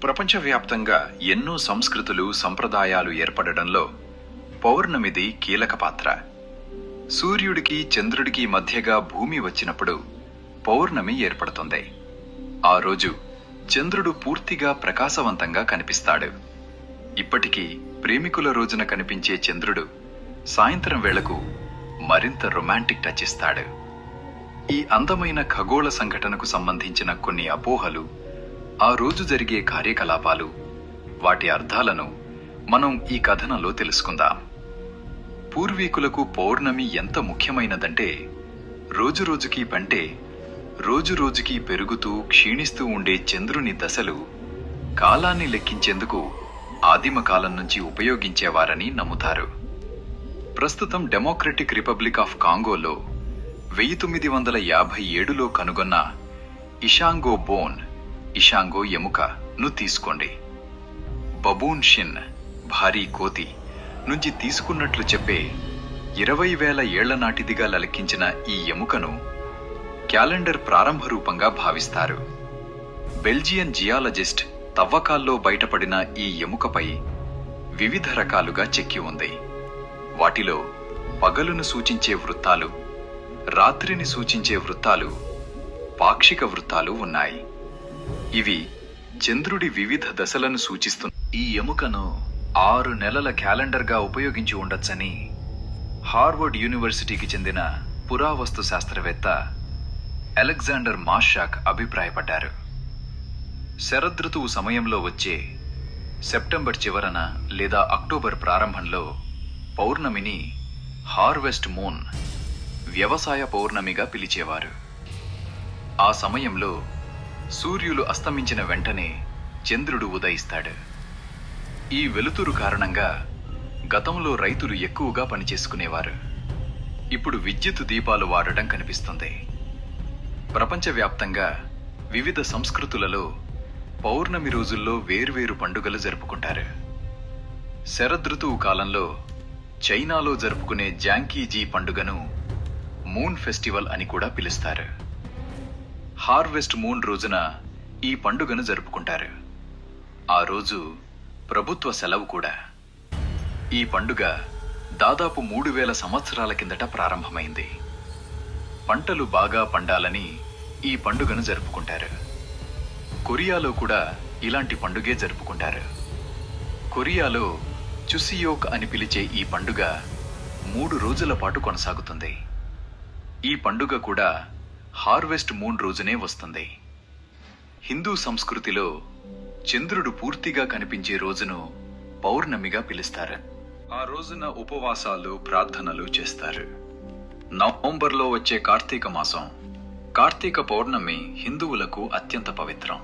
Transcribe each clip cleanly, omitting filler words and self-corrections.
ప్రపంచవ్యాప్తంగా ఎన్నో సంస్కృతులు సంప్రదాయాలు ఏర్పడడంలో పౌర్ణమిది కీలక పాత్ర. సూర్యుడికి చంద్రుడికి మధ్యగా భూమి వచ్చినప్పుడు పౌర్ణమి ఏర్పడుతుంది. ఆ రోజు చంద్రుడు పూర్తిగా ప్రకాశవంతంగా కనిపిస్తాడు. ఇప్పటికీ ప్రేమికుల రోజున కనిపించే చంద్రుడు సాయంత్రం వేళకు మరింత రొమాంటిక్ టచ్ ఇస్తాడు. ఈ అందమైన ఖగోళ సంఘటనకు సంబంధించిన కొన్ని అపోహలు, ఆ రోజు జరిగే కార్యకలాపాలు, వాటి అర్థాలను మనం ఈ కథనంలో తెలుసుకుందాం. పూర్వీకులకు పౌర్ణమి ఎంత ముఖ్యమైనదంటే, రోజురోజుకి పంటే రోజురోజుకి పెరుగుతూ క్షీణిస్తూ ఉండే చంద్రుని దశలు కాలాన్ని లెక్కించేందుకు ఆదిమ కాలం నుంచి ఉపయోగించేవారని నమ్ముతారు. ప్రస్తుతం డెమోక్రటిక్ రిపబ్లిక్ ఆఫ్ కాంగోలో 1957లో కనుగొన్న ఇషాంగో బోన్, ఇషాంగో ఎముకను తీసుకోండి. బబూన్ షిన్, భారీ కోతి నుంచి తీసుకున్నట్లు చెప్పే 20,000 ఏళ్ల నాటిదిగా లెక్కించిన ఈ ఎముకను క్యాలెండర్ ప్రారంభ రూపంగా భావిస్తారు. బెల్జియన్ జియాలజిస్ట్ తవ్వకాల్లో బయటపడిన ఈ ఎముకపై వివిధ రకాలుగా చెక్కి ఉంది. వాటిలో పగలును సూచించే వృత్తాలు, రాత్రిని సూచించే వృత్తాలు, పాక్షిక వృత్తాలు ఉన్నాయి. ఇవి చంద్రుడి వివిధ దశలను సూచిస్తున్న ఈ ఎముకను 6 నెలల క్యాలెండర్గా ఉపయోగించి ఉండొచ్చని హార్వర్డ్ యూనివర్సిటీకి చెందిన పురావస్తు శాస్త్రవేత్త అలెగ్జాండర్ మాషాక్ అభిప్రాయపడ్డారు. శరదృతువు సమయంలో వచ్చే సెప్టెంబర్ చివరన లేదా అక్టోబర్ ప్రారంభంలో పౌర్ణమిని హార్వెస్ట్ మూన్, వ్యవసాయ పౌర్ణమిగా పిలిచేవారు. ఆ సమయంలో సూర్యులు అస్తమించిన వెంటనే చంద్రుడు ఉదయిస్తాడు. ఈ వెలుతురు కారణంగా గతంలో రైతులు ఎక్కువగా పనిచేసుకునేవారు. ఇప్పుడు విద్యుత్ దీపాలు వాడటం కనిపిస్తుంది. ప్రపంచవ్యాప్తంగా వివిధ సంస్కృతులలో పౌర్ణమి రోజుల్లో వేర్వేరు పండుగలు జరుపుకుంటారు. శరదృతువు కాలంలో చైనాలో జరుపుకునే జాంకీజీ పండుగను మూన్ ఫెస్టివల్ అని కూడా పిలుస్తారు. హార్వెస్ట్ మూన్ రోజున ఈ పండుగను జరుపుకుంటారు. ఆ రోజు ప్రభుత్వ సెలవు కూడా. ఈ పండుగ దాదాపు 3,000 సంవత్సరాల కిందట ప్రారంభమైంది. పంటలు బాగా పండాలని ఈ పండుగను జరుపుకుంటారు. కొరియాలో కూడా ఇలాంటి పండుగే జరుపుకుంటారు. కొరియాలో చుసియోక్ అని పిలిచే ఈ పండుగ 3 రోజుల పాటు కొనసాగుతుంది. ఈ పండుగ కూడా హార్వెస్ట్ మూన్ రోజునే వస్తుంది. హిందూ సంస్కృతిలో చంద్రుడు పూర్తిగా కనిపించే రోజును పౌర్ణమిగా పిలుస్తారు. ఆ రోజున ఉపవాసాలు, ప్రార్థనలు చేస్తారు. నవంబర్లో వచ్చే కార్తీక మాసం, కార్తీక పౌర్ణమి హిందువులకు అత్యంత పవిత్రం.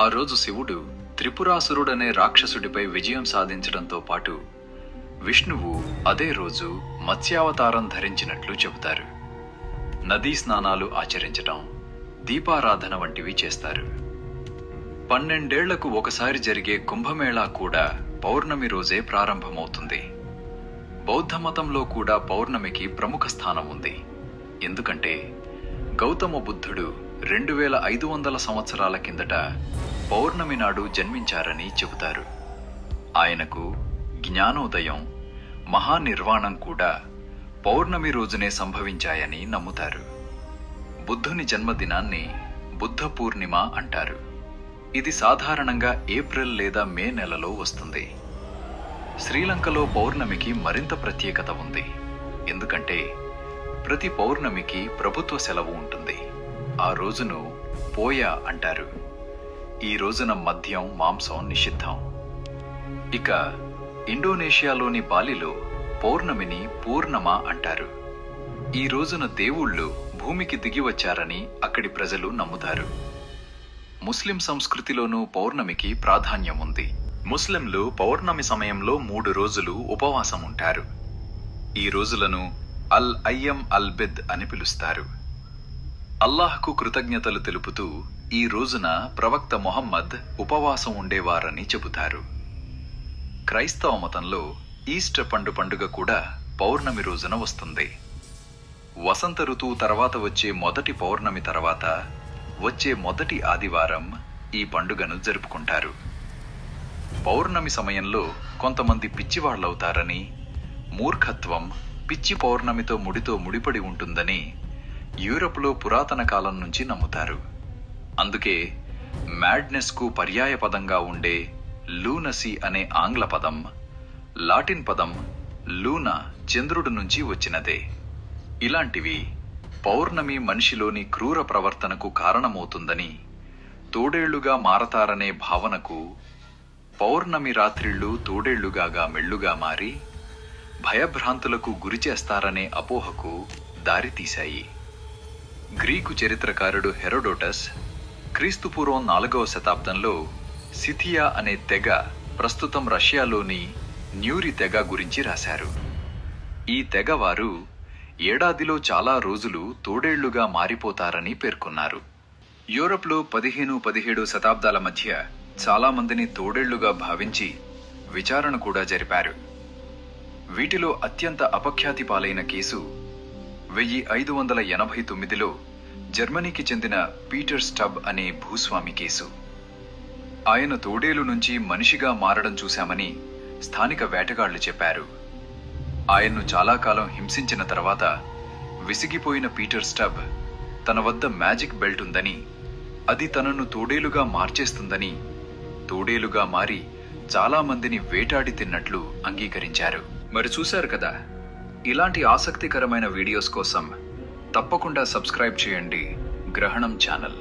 ఆ రోజు శివుడు త్రిపురాసురుడనే రాక్షసుడిపై విజయం సాధించడంతో పాటు విష్ణువు అదే రోజు మత్స్యావతారం ధరించినట్లు చెబుతారు. నదీ స్నానాలు ఆచరించటం, దీపారాధన వంటివి చేస్తారు. 12 ఏళ్లకు ఒకసారి జరిగే కుంభమేళా కూడా పౌర్ణమి రోజే ప్రారంభమవుతుంది. బౌద్ధ మతంలో కూడా పౌర్ణమికి ప్రముఖ స్థానం ఉంది. ఎందుకంటే గౌతమ బుద్ధుడు 2500 సంవత్సరాల కిందట పౌర్ణమి నాడు జన్మించారని చెబుతారు. ఆయనకు జ్ఞానోదయం, మహానిర్వాణం కూడా పౌర్ణమి రోజునే సంభవించాయని నమ్ముతారు. బుద్ధుని జన్మదినాన్ని బుద్ధ పూర్ణిమ అంటారు. ఇది సాధారణంగా ఏప్రిల్ లేదా మే నెలలో వస్తుంది. శ్రీలంకలో పౌర్ణమికి మరింత ప్రత్యేకత ఉంది. ఎందుకంటే ప్రతి పౌర్ణమికి ప్రభుత్వ సెలవు ఉంటుంది. ఆ రోజును పోయా అంటారు. ఈ రోజున మద్యం, మాంసం నిషిద్ధం. ఇక ఇండోనేషియాలోని బాలిలో పౌర్ణమిని పూర్ణమ అంటారు. ఈ రోజున దేవుళ్ళు భూమికి దిగి వచ్చారని అక్కడి ప్రజలు నమ్ముతారు. ముస్లిం సంస్కృతిలోనూ పౌర్ణమికి ప్రాధాన్యం ఉంది. ముస్లింలు పౌర్ణమి సమయంలో 3 రోజులు ఉపవాసం ఉంటారు. ఈ రోజులను అల్ అయ్యం అల్ బిద్ అని పిలుస్తారు. అల్లాహ్కు కృతజ్ఞతలు తెలుపుతూ ఈ రోజున ప్రవక్త మొహమ్మద్ ఉపవాసం ఉండేవారని చెబుతారు. క్రైస్తవ మతంలో ఈస్టర్ పండుగ కూడా పౌర్ణమి రోజున వస్తుంది. వసంత ఋతువు తర్వాత వచ్చే మొదటి పౌర్ణమి తర్వాత వచ్చే మొదటి ఆదివారం ఈ పండుగను జరుపుకుంటారు. పౌర్ణమి సమయంలో కొంతమంది పిచ్చివాళ్లవుతారని, మూర్ఖత్వం పిచ్చి పౌర్ణమితో ముడిపడి ఉంటుందని యూరప్లో పురాతన కాలం నుంచి నమ్ముతారు. అందుకే మ్యాడ్నెస్ కు పర్యాయ పదంగా ఉండే లూనసీ అనే ఆంగ్ల పదం లాటిన్ పదం లూనా చంద్రుడి నుంచి వచ్చినదే. ఇలాంటివి పౌర్ణమి మనిషిలోని క్రూర ప్రవర్తనకు కారణమవుతుందని, తోడేళ్లుగా మారతారనే భావనకు, పౌర్ణమి రాత్రిళ్లు తోడేళ్లుగా మెళ్లుగా మారి భయభ్రాంతులకు గురిచేస్తారనే అపోహకు దారితీశాయి. గ్రీకు చరిత్రకారుడు హెరోడోటస్ క్రీస్తుపూర్వం 4వ శతాబ్దంలో సిథియా అనే తెగ, ప్రస్తుతం రష్యాలోని న్యూరి తెగ గురించి రాశారు. ఈ తెగవారు ఏడాదిలో చాలా రోజులు తోడేళ్లుగా మారిపోతారని పేర్కొన్నారు. యూరప్లో 15-17 శతాబ్దాల మధ్య చాలా మందిని తోడేళ్లుగా భావించి విచారణ కూడా జరిపారు. వీటిలో అత్యంత అపఖ్యాతి పాలైన కేసు 1589లో జర్మనీకి చెందిన పీటర్ స్టబ్ అనే భూస్వామి కేసు. ఆయన తోడేలు నుంచి మనిషిగా మారడం చూశామని స్థానిక వేటగాళ్లు చెప్పారు. ఆయన్ను చాలా కాలం హింసించిన తర్వాత విసిగిపోయిన పీటర్ స్టబ్ తన వద్ద మ్యాజిక్ బెల్ట్ ఉందని, అది తనను తోడేలుగా మార్చేస్తుందని, తోడేలుగా మారి చాలా మందిని వేటాడి తిన్నట్లు అంగీకరించారు. మరి చూశారు కదా, ఇలాంటి ఆసక్తికరమైన వీడియోస్ కోసం తప్పకుండా సబ్స్క్రైబ్ చేయండి గ్రహణం ఛానల్.